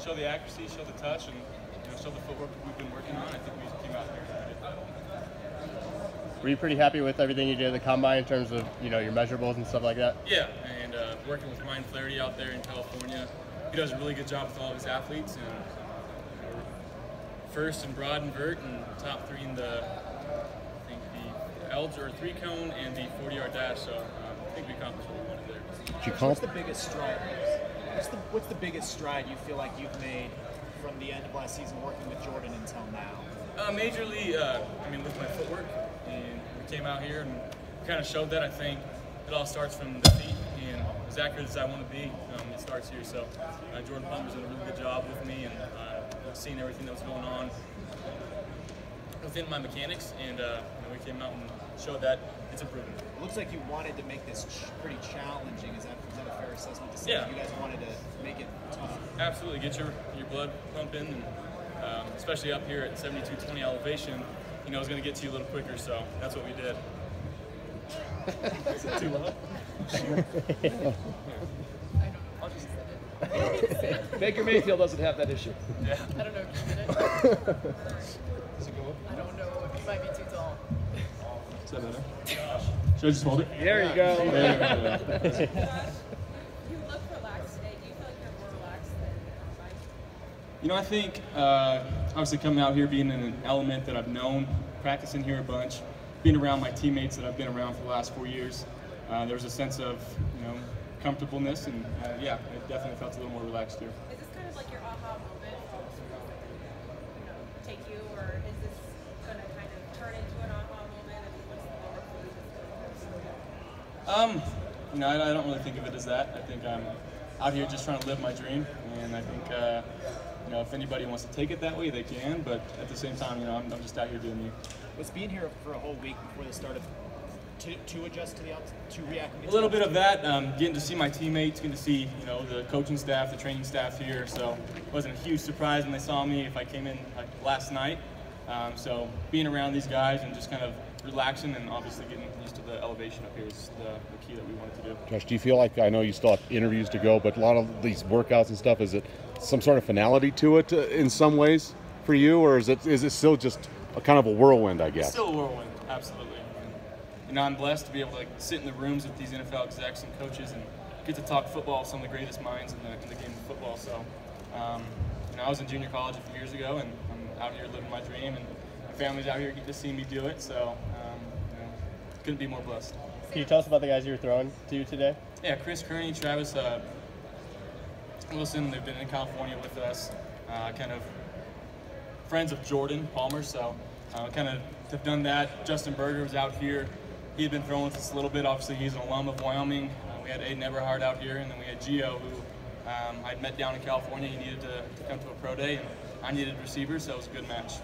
show the accuracy, show the touch, and show the footwork we've been working on. I think we came out here and did it. Were you pretty happy with everything you did at the combine in terms of your measurables and stuff like that? Yeah, and working with Ryan Flaherty out there in California, he does a really good job with all of his athletes, and first in broad and vert, and top 3 in the Elds or 3-cone and the 40-yard dash. So I think we accomplished what we wanted there. What's the biggest stride? What's the biggest stride you feel like you've made from the end of last season working with Jordan until now? Majorly, with my footwork, and we came out here and kind of showed that. I think it all starts from the feet, and as accurate as I want to be, it starts here. So Jordan Palmer's done a really good job with me, and seeing everything that was going on within my mechanics, and we came out and showed that it's improving. It looks like you wanted to make this pretty challenging. Is that a fair assessment to say? Yeah. You guys wanted to make it tough? Absolutely. Get your blood pumping, and especially up here at 7220 elevation, it's going to get to you a little quicker, so that's what we did. Is it too loud? I'll just sit it. Baker Mayfield doesn't have that issue. Yeah. I don't know if you did it. Does it go up? I don't know. It might be too tall. Is that better? Should I just hold it? There you go. You look relaxed today. Do you feel like you're more relaxed than I think obviously coming out here, being in an element that I've known, practicing here a bunch, being around my teammates that I've been around for the last 4 years, there was a sense of comfortableness, and yeah, I definitely felt a little more relaxed here. Is this kind of like your aha moment take you, or is this going to kind of turn into an aha moment? What's the moment for you? I don't really think of it as that. I think I'm out here just trying to live my dream, and I think if anybody wants to take it that way, they can. But at the same time, I'm just out here doing me. Was being here for a whole week before the start of to adjust to react? A little bit of that, getting to see my teammates, getting to see the coaching staff, the training staff here. So it wasn't a huge surprise when they saw me if I came in last night. So being around these guys and just kind of relaxing, and obviously getting used to the elevation up here is the key that we wanted to do. Josh, do you feel like, I know you still have interviews to go, but a lot of these workouts and stuff, is it some sort of finality to it in some ways for you, or is it still just a kind of a whirlwind, I guess? It's still a whirlwind, absolutely. And, I'm blessed to be able to sit in the rooms with these NFL execs and coaches and get to talk football with some of the greatest minds in the game of football. So, I was in junior college a few years ago, and I'm out here living my dream, and my family's out here getting to see me do it. So, couldn't be more blessed. Can you tell us about the guys you were throwing to today? Yeah, Chris Kearney, Travis Wilson, they've been in California with us, kind of friends of Jordan Palmer, so kind of have done that. Justin Berger was out here. He had been throwing with us a little bit. Obviously, he's an alum of Wyoming. We had Aiden Everhard out here, and then we had Gio, who I'd met down in California. He needed to come to a pro day, and I needed receivers, so it was a good match.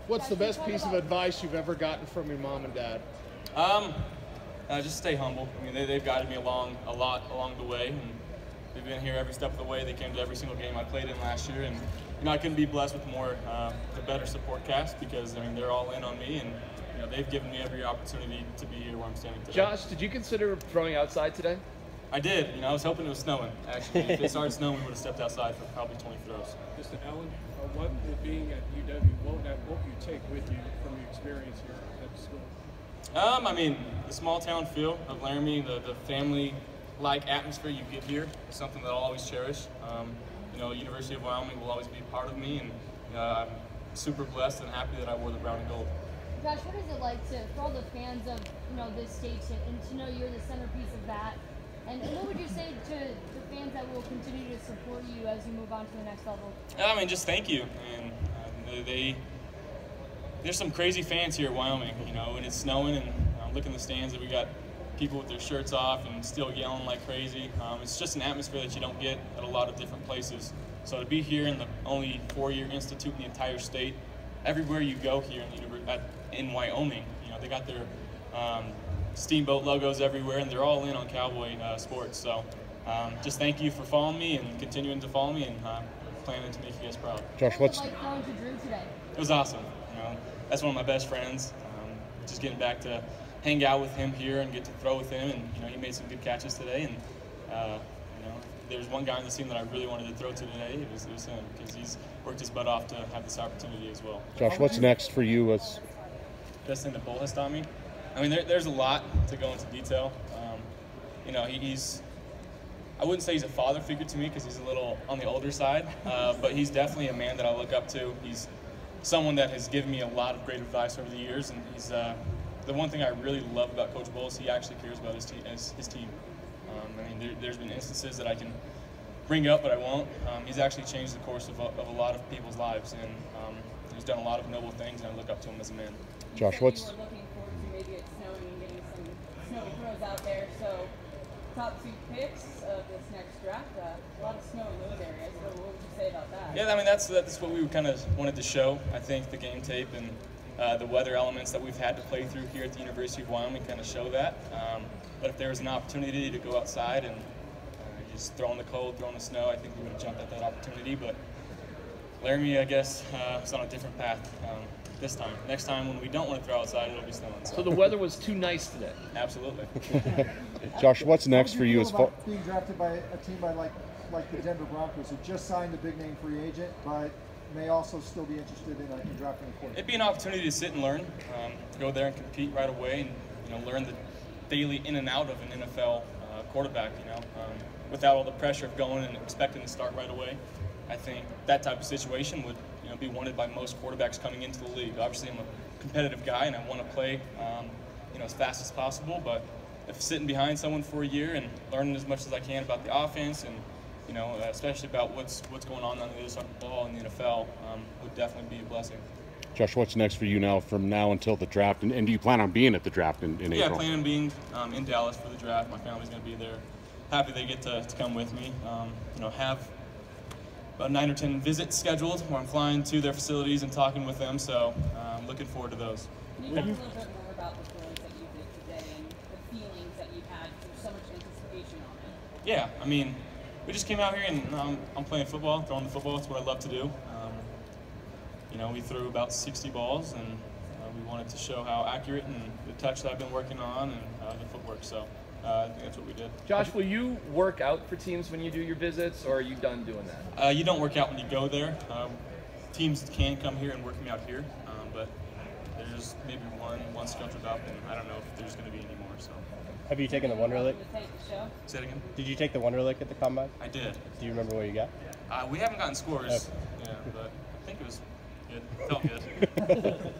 What's the best piece of advice you've ever gotten from your mom and dad? Just stay humble. They've guided me a lot along the way, and they've been here every step of the way. They came to every single game I played in last year, and I couldn't be blessed with the better support cast, because they're all in on me, and they've given me every opportunity to be here where I'm standing today. Josh, did you consider throwing outside today? I did. I was hoping it was snowing. Actually, if it started snowing, we would have stepped outside for probably 20 throws. Mr. Allen, what would being at UW, what would you take with you from your experience here at the school? The small town feel of Laramie, the family-like atmosphere you get here is something that I'll always cherish. University of Wyoming will always be a part of me, and I'm super blessed and happy that I wore the brown and gold. Josh, what is it like for all the fans of this state and to know you're the centerpiece of that? And what would you say to the fans that will continue to support you as you move on to the next level? Just thank you. And there's some crazy fans here in Wyoming, when it's snowing, and look in the stands that we got people with their shirts off and still yelling like crazy. It's just an atmosphere that you don't get at a lot of different places. So to be here in the only 4-year institute in the entire state, everywhere you go here in Wyoming, they got their Steamboat logos everywhere, and they're all in on Cowboy sports. So just thank you for following me and continuing to follow me, and planning to make you guys proud. Josh, what's it like throwing to Drew today? It was awesome. That's one of my best friends. Just getting back to hang out with him here and get to throw with him, and he made some good catches today, and there's one guy on the team that I really wanted to throw to today. It was him, because he's worked his butt off to have this opportunity as well. Josh, what's next for you? As Best thing the bowl has taught me? I mean, there's a lot to go into detail. You know, he's, I wouldn't say he's a father figure to me because he's a little on the older side, but he's definitely a man that I look up to. He's someone that has given me a lot of great advice over the years, and he's the one thing I really love about Coach Bull is he actually cares about his team. I mean, there's been instances that I can bring up, but I won't. He's actually changed the course of a lot of people's lives, and he's done a lot of noble things, and I look up to him as a man. Josh, You what's were looking forward to maybe it snowing and getting some snowy throws out there. So, top 2 picks of this next draft, a lot of snow in those areas. So, what would you say about that? Yeah, I mean, that's what we kind of wanted to show. I think the game tape and the weather elements that we've had to play through here at the University of Wyoming kind of show that. But if there was an opportunity to go outside and just throw in the cold, throw in the snow, I think we would have jumped at that opportunity. But Laramie, I guess, is on a different path this time. Next time when we don't want to throw outside, it'll be snowing. So the weather was too nice today. Absolutely. Josh, what's next for you as far? Being drafted by a team like the Denver Broncos, who just signed a big name free agent, but may also still be interested in drafting a quarterback. It'd be an opportunity to sit and learn, go there and compete right away, and learn the daily in and out of an NFL quarterback. Without all the pressure of going and expecting to start right away. I think that type of situation would be wanted by most quarterbacks coming into the league. Obviously, I'm a competitive guy and I want to play as fast as possible. But if sitting behind someone for a year and learning as much as I can about the offense and especially about what's going on the other side of the ball in the NFL, would definitely be a blessing. Josh, what's next for you now from now until the draft? And do you plan on being at the draft in April? Yeah, I plan on being in Dallas for the draft. My family's going to be there. Happy they get to come with me. Have about 9 or 10 visits scheduled where I'm flying to their facilities and talking with them. So I'm looking forward to those. Can you talk a little bit more about the throws that you did today and the feelings that you had through so much anticipation on it? Yeah, I mean, we just came out here and I'm playing football, throwing the football. It's what I love to do. We threw about 60 balls, and we wanted to show how accurate and the touch that I've been working on and the footwork. So I think that's what we did. Josh, will you work out for teams when you do your visits, or are you done doing that? You don't work out when you go there. Teams can come here and work me out here, but there's maybe one scheduled up, and I don't know if there's going to be any more. So. Have you taken the Wonderlic? Say it again? Did you take the Wonderlic at the combine? I did. Do you remember what you got? We haven't gotten scores, Okay. yeah, but I think it was good. Felt good.